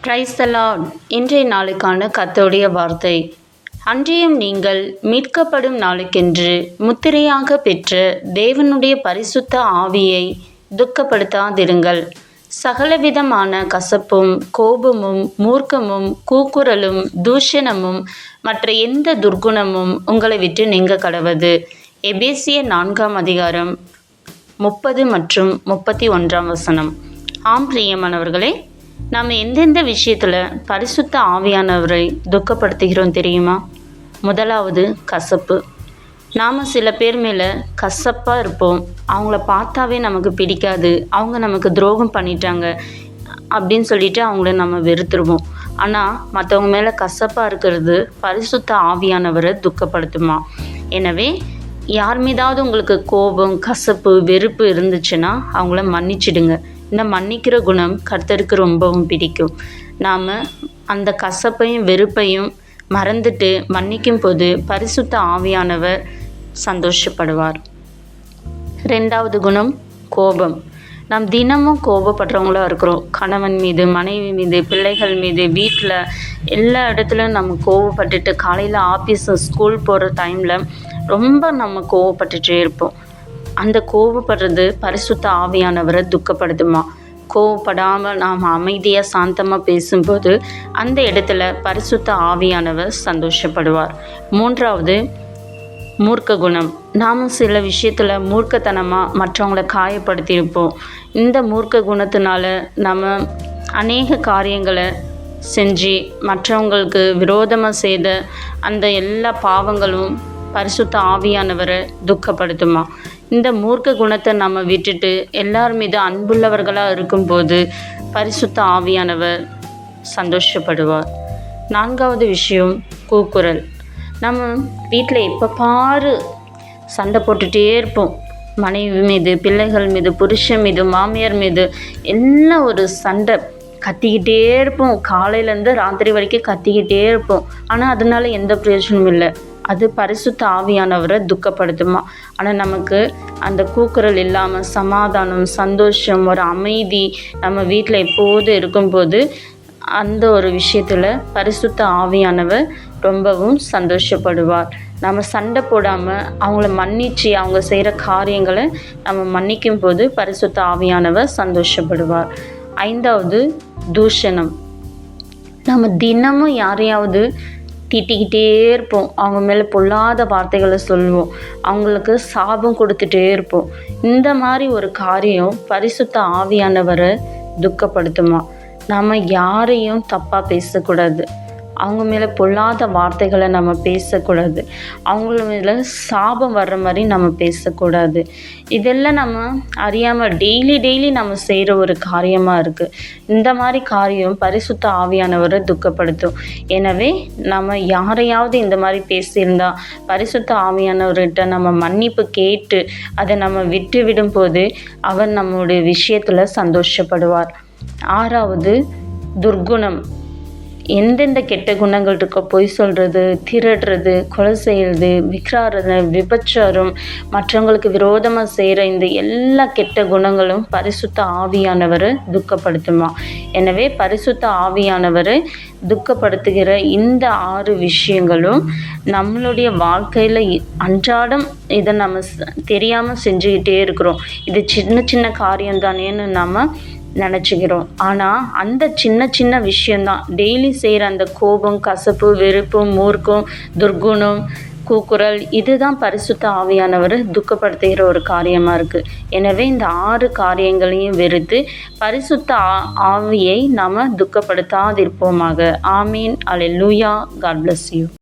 Praise the Lord. இன்றைய நாளுக்கான கர்த்தருடைய வார்த்தை. அன்றியும் நீங்கள் மீட்கப்படும் நாளுக்கென்று முத்திரையாக பெற்ற தேவனுடைய பரிசுத்த ஆவியை துக்கப்படுத்தாதிருங்கள். சகலவிதமான கசப்பும் கோபமும் மூர்க்கமும் கூக்குரலும் தூஷணமும் மற்ற எந்த துர்க்குணமும் உங்களை விட்டு நீங்க கடவது. எபேசியர் 4 30 மற்றும் 31. ஆம் பிரியமானவர்களே, நாம் எந்தெந்த விஷயத்தில் பரிசுத்த ஆவியானவரை துக்கப்படுத்துகிறோம் தெரியுமா? முதலாவது கசப்பு. நாம் சில பேர் மேலே கசப்பாக இருப்போம். அவங்கள பார்த்தாவே நமக்கு பிடிக்காது. அவங்க நமக்கு துரோகம் பண்ணிட்டாங்க அப்படின்னு சொல்லிட்டு அவங்கள நம்ம வெறுத்துருவோம். ஆனால் மற்றவங்க மேலே கசப்பாக இருக்கிறது பரிசுத்த ஆவியானவரை துக்கப்படுத்துமா? எனவே யார் மீதாவது உங்களுக்கு கோபம், கசப்பு, வெறுப்பு இருந்துச்சுன்னா அவங்கள மன்னிச்சிடுங்க. இந்த மன்னிக்கிற குணம் கர்த்தருக்கு ரொம்பவும் பிடிக்கும். நாம் அந்த கசப்பையும் வெறுப்பையும் மறந்துட்டு மன்னிக்கும் போது பரிசுத்த ஆவியானவர் சந்தோஷப்படுவார். 2வது குணம் கோபம். நாம் தினமும் கோபப்படுறவங்களா இருக்கிறோம். கணவன் மீது, மனைவி மீது, பிள்ளைகள் மீது, வீட்டில் எல்லா இடத்துலையும் நம்ம கோவப்பட்டுட்டு காலையில் ஆஃபீஸு ஸ்கூல் போகிற டைமில் ரொம்ப நம்ம கோவப்பட்டுட்டே இருப்போம். அந்த கோவப்படுறது பரிசுத்த ஆவியானவரை துக்கப்படுத்துமா? கோவப்படாமல் நாம் அமைதியாக சாந்தமாக பேசும்போது அந்த இடத்துல பரிசுத்த ஆவியானவர் சந்தோஷப்படுவார். 3வது மூர்க்க குணம். நாம் சில விஷயத்தில் மூர்க்கத்தனமாக மற்றவங்கள காயப்படுத்தியிருப்போம். இந்த மூர்க்க குணத்தினால நம்ம அநேக காரியங்களை செஞ்சு மற்றவங்களுக்கு விரோதமாக செய்த அந்த எல்லா பாவங்களும் பரிசுத்த ஆவியானவரை துக்கப்படுத்துமா? இந்த மூர்க்க குணத்தை நம்ம விட்டுட்டு எல்லார் மீது அன்புள்ளவர்களாக இருக்கும்போது பரிசுத்த ஆவியானவர் சந்தோஷப்படுவார். 4வது விஷயம் கூக்குரல். நம்ம வீட்டில் எப்போ பாரு சண்டை போட்டுகிட்டே இருப்போம். மனைவி மீது, பிள்ளைகள் மீது, புருஷன் மீது, மாமியார் மீது எல்லாம் ஒரு சண்டை கத்திக்கிட்டே இருப்போம். காலையிலேருந்து ராத்திரி வரைக்கும் கத்திக்கிட்டே இருப்போம். ஆனால் அதனால எந்த பிரயோஜனமும் இல்லை. அது பரிசுத்த ஆவியானவரை துக்கப்படுத்துமா? ஆனால் நமக்கு அந்த கூக்குரல் இல்லாமல் சமாதானம், சந்தோஷம், ஒரு அமைதி நம்ம வீட்டில் எப்போது இருக்கும்போது அந்த ஒரு விஷயத்தில் பரிசுத்த ஆவியானவர் ரொம்பவும் சந்தோஷப்படுவார். நம்ம சண்டை போடாமல் அவங்கள மன்னித்து அவங்க செய்கிற காரியங்களை நம்ம மன்னிக்கும் போது பரிசுத்த ஆவியானவர் சந்தோஷப்படுவார். 5வது தூஷணம். நம்ம தினமும் யாரையாவது திட்டிக்கிட்டே இருப்போம். அவங்க மேலே பொல்லாத வார்த்தைகளை சொல்லுவோம். அவங்களுக்கு சாபம் கொடுத்துட்டே இருப்போம். இந்த மாதிரி ஒரு காரியம் பரிசுத்த ஆவியானவரை துக்கப்படுத்துமா? நம்ம யாரையும் தப்பாக பேசக்கூடாது. அவங்க மேலே பொல்லாத வார்த்தைகளை நம்ம பேசக்கூடாது. அவங்கள மேலே சாபம் வர்ற மாதிரி நம்ம பேசக்கூடாது. இதெல்லாம் நம்ம அறியாமல் டெய்லி நம்ம செய்கிற ஒரு காரியமாக இருக்குது. இந்த மாதிரி காரியம் பரிசுத்த ஆவியானவரை துக்கப்படுத்தும். எனவே நம்ம யாரையாவது இந்த மாதிரி பேசியிருந்தா பரிசுத்த ஆவியானவர்கிட்ட நம்ம மன்னிப்பு கேட்டு அதை நம்ம விட்டு விடும்போது அவர் நம்மளுடைய விஷயத்தில் சந்தோஷப்படுவார். 6வது துர்க்குணம். எந்தெந்த கெட்ட குணங்கள் இருக்கோ, பொய் சொல்கிறது, திருடுறது, கொலை செய்கிறது, விக்ராரதனை, விபச்சாரம், மற்றவங்களுக்கு விரோதமாக செய்கிற இந்த எல்லா கெட்ட குணங்களும் பரிசுத்த ஆவியானவரை துக்கப்படுத்துமா? எனவே பரிசுத்த ஆவியானவரை துக்கப்படுத்துகிற இந்த 6 விஷயங்களும் நம்மளுடைய வாழ்க்கையில் அன்றாடம் இதை நம்ம தெரியாமல் செஞ்சுக்கிட்டே இருக்கிறோம். இது சின்ன காரியம் தானேன்னு நம்ம நினச்சிக்கிறோம். ஆனால் அந்த சின்ன விஷயந்தான் டெய்லி செய்கிற அந்த கோபம், கசப்பு, வெறுப்பு, மூர்க்கம், துர்க்குணம், கூக்குரல், இதுதான் பரிசுத்த ஆவியானவரை துக்கப்படுத்துகிற ஒரு காரியமாக இருக்குது. எனவே இந்த 6 காரியங்களையும் வெறுத்து பரிசுத்த ஆவியை நாம் துக்கப்படுத்தாதிருப்போமாக. ஆமீன். அல்லேலூயா. God bless you.